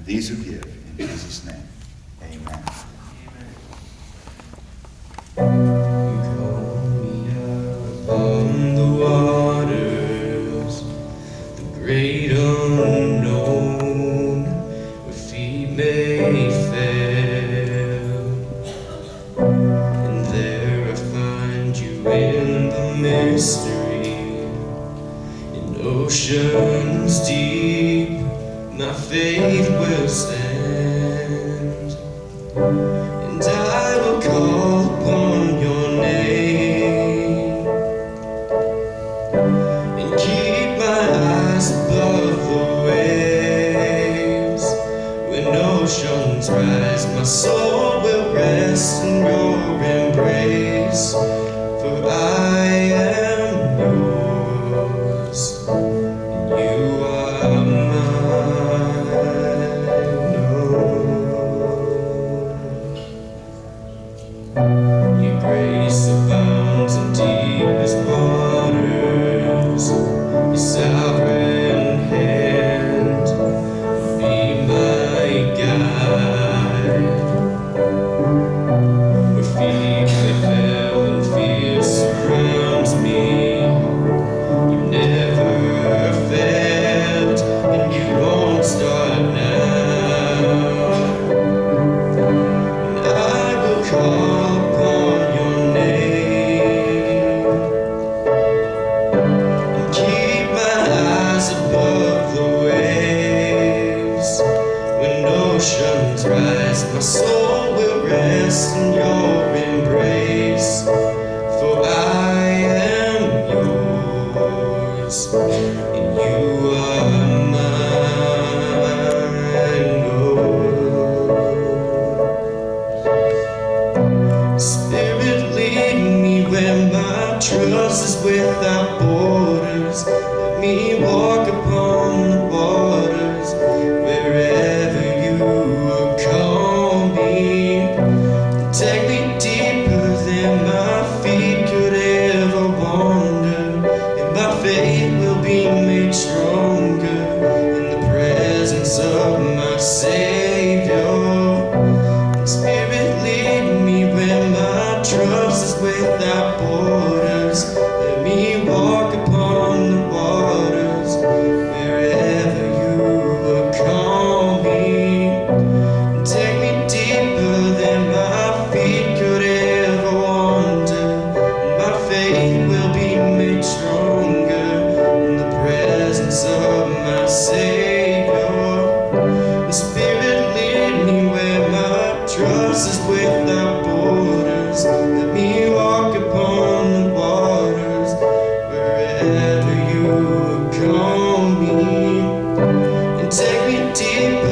and these who give. In Jesus' name, amen. On the waters, the great unknown, where feet may fail, and there I find you in the mystery, in oceans deep, my faith will stand, and I will call upon your name, and keep my eyes above the waves. When oceans rise, my soul will rest in your embrace, for I am yours, and you are mine. Oh, your grace abounds in deepest waters. Your sovereign hand be my guide. Where feet may fail and fear surrounds me, you never failed, and you won't start now. And I will call upon your name, and keep my eyes above the waves. When oceans rise, my soul will rest in your embrace, for I am yours, and you are mine. Oh, Spirit, lead me where my trust is without borders. Let me walk upon the waters, wherever you will call me. Take me deeper than my feet could ever wander, and my faith will be made stronger in the presence of my Savior. Spirit, lead me where my trust is without borders. Let me walk upon the waters, wherever you will call me. Take me deeper than my feet could ever wander, and my faith will be made stronger in the presence of my Savior. Spirit, lead me where my trust is without borders. Let me walk upon the waters, wherever you will call me, and take me deeper